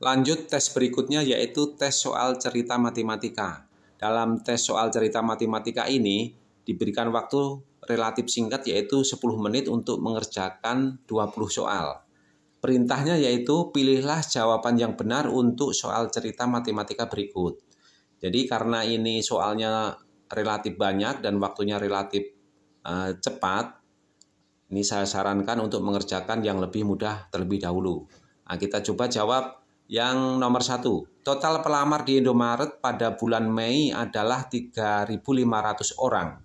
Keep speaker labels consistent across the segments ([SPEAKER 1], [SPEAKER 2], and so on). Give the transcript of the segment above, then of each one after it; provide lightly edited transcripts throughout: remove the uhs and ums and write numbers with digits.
[SPEAKER 1] Lanjut tes berikutnya yaitu tes soal cerita matematika. Dalam tes soal cerita matematika ini diberikan waktu relatif singkat yaitu 10 menit untuk mengerjakan 20 soal. Perintahnya yaitu pilihlah jawaban yang benar untuk soal cerita matematika berikut. Jadi karena ini soalnya relatif banyak dan waktunya relatif cepat, ini saya sarankan untuk mengerjakan yang lebih mudah terlebih dahulu. Nah, kita coba jawab yang nomor 1. Total pelamar di Indomaret pada bulan Mei adalah 3.500 orang.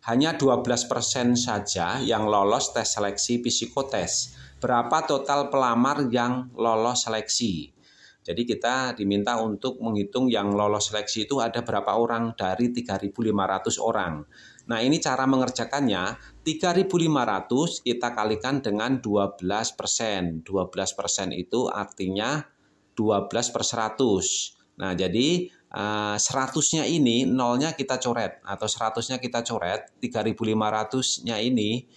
[SPEAKER 1] Hanya 12% saja yang lolos tes seleksi psikotes. Berapa total pelamar yang lolos seleksi? Jadi kita diminta untuk menghitung yang lolos seleksi itu ada berapa orang dari 3.500 orang. Nah, ini cara mengerjakannya, 3.500 kita kalikan dengan 12%. 12% itu artinya 12 per 100. Nah, jadi 100-nya ini, nolnya kita coret, atau 100-nya kita coret, 3.500-nya ini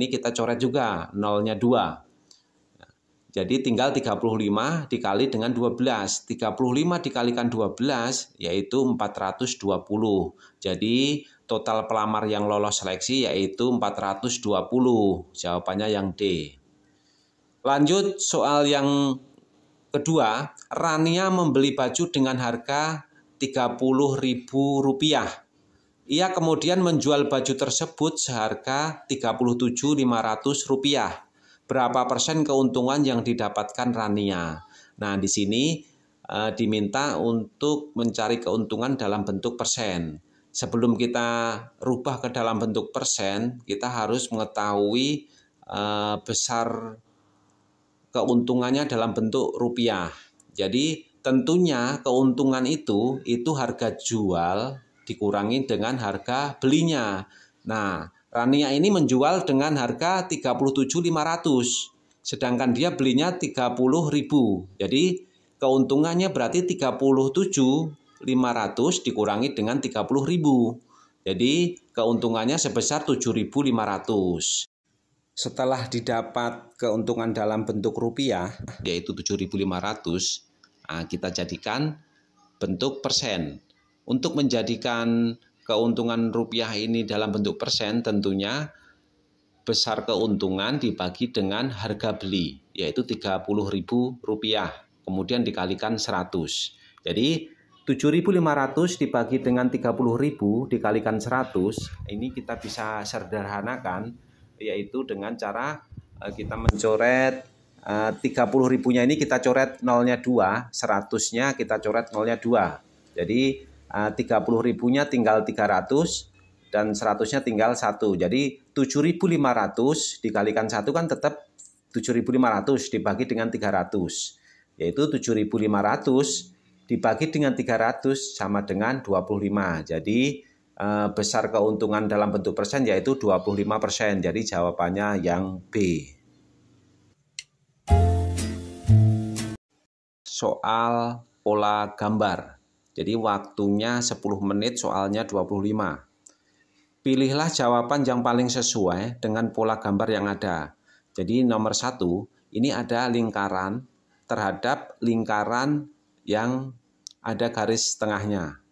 [SPEAKER 1] kita coret juga, nolnya 2. Jadi tinggal 35 dikali dengan 12. 35 dikalikan 12 yaitu 420. Jadi total pelamar yang lolos seleksi yaitu 420. Jawabannya yang D. Lanjut soal yang kedua. Rania membeli baju dengan harga Rp30.000. Ia kemudian menjual baju tersebut seharga Rp37.500. Berapa persen keuntungan yang didapatkan Rania? Nah, di sini diminta untuk mencari keuntungan dalam bentuk persen. Sebelum kita rubah ke dalam bentuk persen, kita harus mengetahui besar keuntungannya dalam bentuk rupiah. Jadi tentunya keuntungan itu harga jual dikurangi dengan harga belinya. Nah, Rania ini menjual dengan harga 37.500, sedangkan dia belinya 30.000. Jadi keuntungannya berarti 37.500 dikurangi dengan 30.000. Jadi keuntungannya sebesar 7.500. Setelah didapat keuntungan dalam bentuk rupiah, yaitu 7.500, kita jadikan bentuk persen. Untuk menjadikan keuntungan rupiah ini dalam bentuk persen, tentunya besar keuntungan dibagi dengan harga beli, yaitu Rp30.000, kemudian dikalikan 100. Jadi 7.500 dibagi dengan 30.000 dikalikan 100, ini kita bisa sederhanakan, yaitu dengan cara kita mencoret 30.000-nya ini kita coret nolnya 2, 100-nya kita coret nolnya 2. Jadi 30.000-nya tinggal 300 dan 100-nya tinggal 1. Jadi 7.500 dikalikan 1 kan tetap 7.500 dibagi dengan 300. Yaitu 7.500 dibagi dengan 300 sama dengan 25. Jadi besar keuntungan dalam bentuk persen yaitu 25%. Jadi jawabannya yang B. Soal pola gambar. Jadi waktunya 10 menit, soalnya 25. Pilihlah jawaban yang paling sesuai dengan pola gambar yang ada. Jadi nomor 1, ini ada lingkaran terhadap lingkaran yang ada garis tengahnya.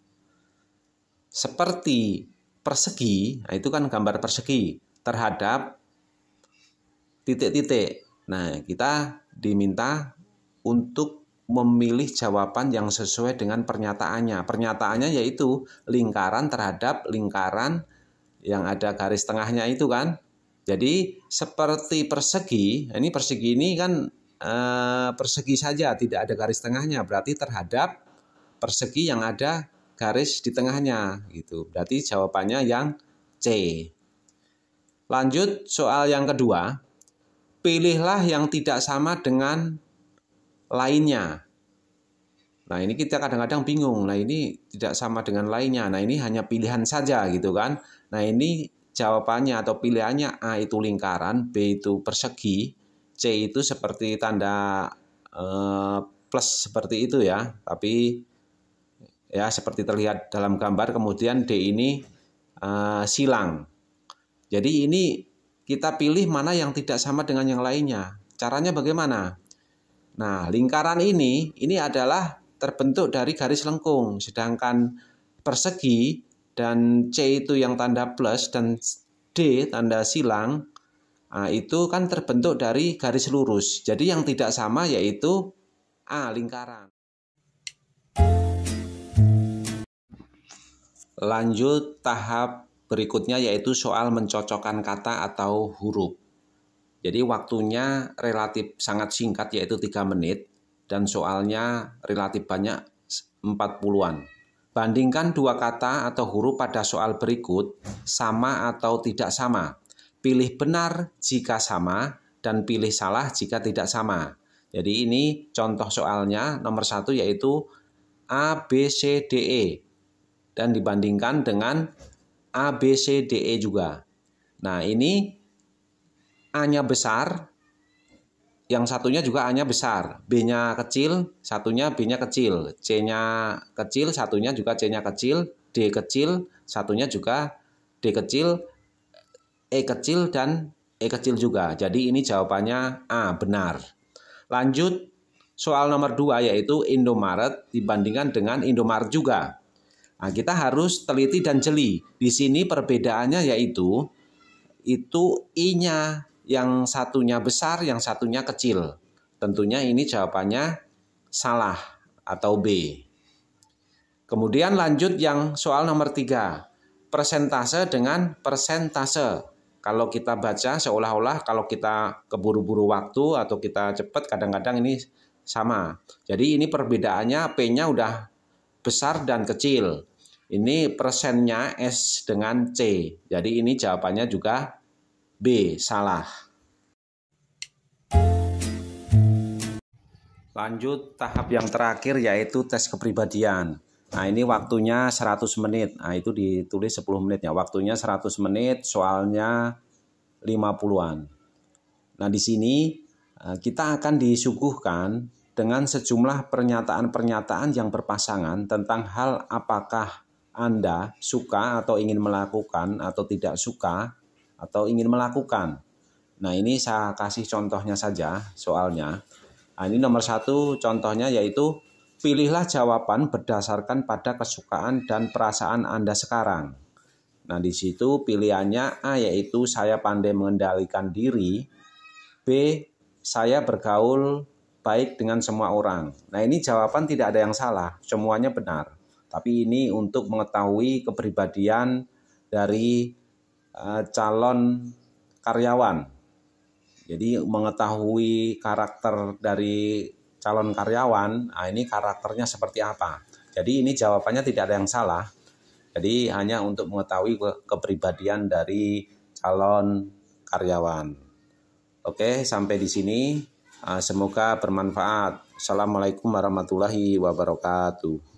[SPEAKER 1] Seperti persegi, nah itu kan gambar persegi, terhadap titik-titik. Nah, kita diminta untuk memilih jawaban yang sesuai dengan pernyataannya. Pernyataannya yaitu lingkaran terhadap lingkaran yang ada garis tengahnya itu kan. Jadi seperti persegi, ini persegi ini kan persegi saja, tidak ada garis tengahnya. Berarti terhadap persegi yang ada garis di tengahnya gitu. Berarti jawabannya yang C. Lanjut soal yang kedua. Pilihlah yang tidak sama dengan lainnya. Nah, ini kita kadang-kadang bingung. Nah, ini tidak sama dengan lainnya. Nah, ini hanya pilihan saja gitu kan. Nah, ini jawabannya atau pilihannya A itu lingkaran, B itu persegi, C itu seperti tanda plus seperti itu ya. Tapi ya seperti terlihat dalam gambar, kemudian D ini silang. Jadi ini kita pilih mana yang tidak sama dengan yang lainnya. Caranya bagaimana? Nah, lingkaran ini adalah terbentuk dari garis lengkung, sedangkan persegi dan C itu yang tanda plus dan D tanda silang, nah, itu kan terbentuk dari garis lurus. Jadi yang tidak sama yaitu A, lingkaran. Lanjut tahap berikutnya yaitu soal mencocokkan kata atau huruf. Jadi waktunya relatif sangat singkat yaitu 3 menit dan soalnya relatif banyak 40-an. Bandingkan dua kata atau huruf pada soal berikut sama atau tidak sama. Pilih benar jika sama dan pilih salah jika tidak sama. Jadi ini contoh soalnya nomor 1 yaitu A, B, C, D, E. Dan dibandingkan dengan A, B, C, D, E juga. Nah ini A-nya besar, yang satunya juga A-nya besar. B-nya kecil, satunya B-nya kecil. C-nya kecil, satunya juga C-nya kecil. D kecil, satunya juga D kecil. E kecil dan E kecil juga. Jadi ini jawabannya A, benar. Lanjut soal nomor 2 yaitu Indomaret dibandingkan dengan Indomaret juga. Nah, kita harus teliti dan jeli. Di sini perbedaannya yaitu I-nya yang satunya besar, yang satunya kecil. Tentunya ini jawabannya salah atau B. Kemudian lanjut yang soal nomor 3. Persentase dengan persentase. Kalau kita baca seolah-olah kalau kita keburu-buru waktu atau kita cepat kadang-kadang ini sama. Jadi ini perbedaannya P-nya udah besar dan kecil. Ini persennya S dengan C. Jadi ini jawabannya juga B, salah. Lanjut tahap yang terakhir yaitu tes kepribadian. Nah ini waktunya 100 menit. Nah itu ditulis 10 menit ya. Waktunya 100 menit, soalnya 50-an. Nah di sini kita akan disuguhkan dengan sejumlah pernyataan-pernyataan yang berpasangan tentang hal apakah Anda suka atau ingin melakukan atau tidak suka atau ingin melakukan. Nah ini saya kasih contohnya saja soalnya. Nah ini nomor 1 contohnya yaitu pilihlah jawaban berdasarkan pada kesukaan dan perasaan Anda sekarang. Nah di situ pilihannya A yaitu saya pandai mengendalikan diri, B saya bergaul baik dengan semua orang. Nah ini jawaban tidak ada yang salah, semuanya benar. Tapi ini untuk mengetahui kepribadian dari calon karyawan. Jadi mengetahui karakter dari calon karyawan, nah ini karakternya seperti apa. Jadi ini jawabannya tidak ada yang salah. Jadi hanya untuk mengetahui kepribadian dari calon karyawan. Oke, sampai di sini. Semoga bermanfaat. Assalamualaikum warahmatullahi wabarakatuh.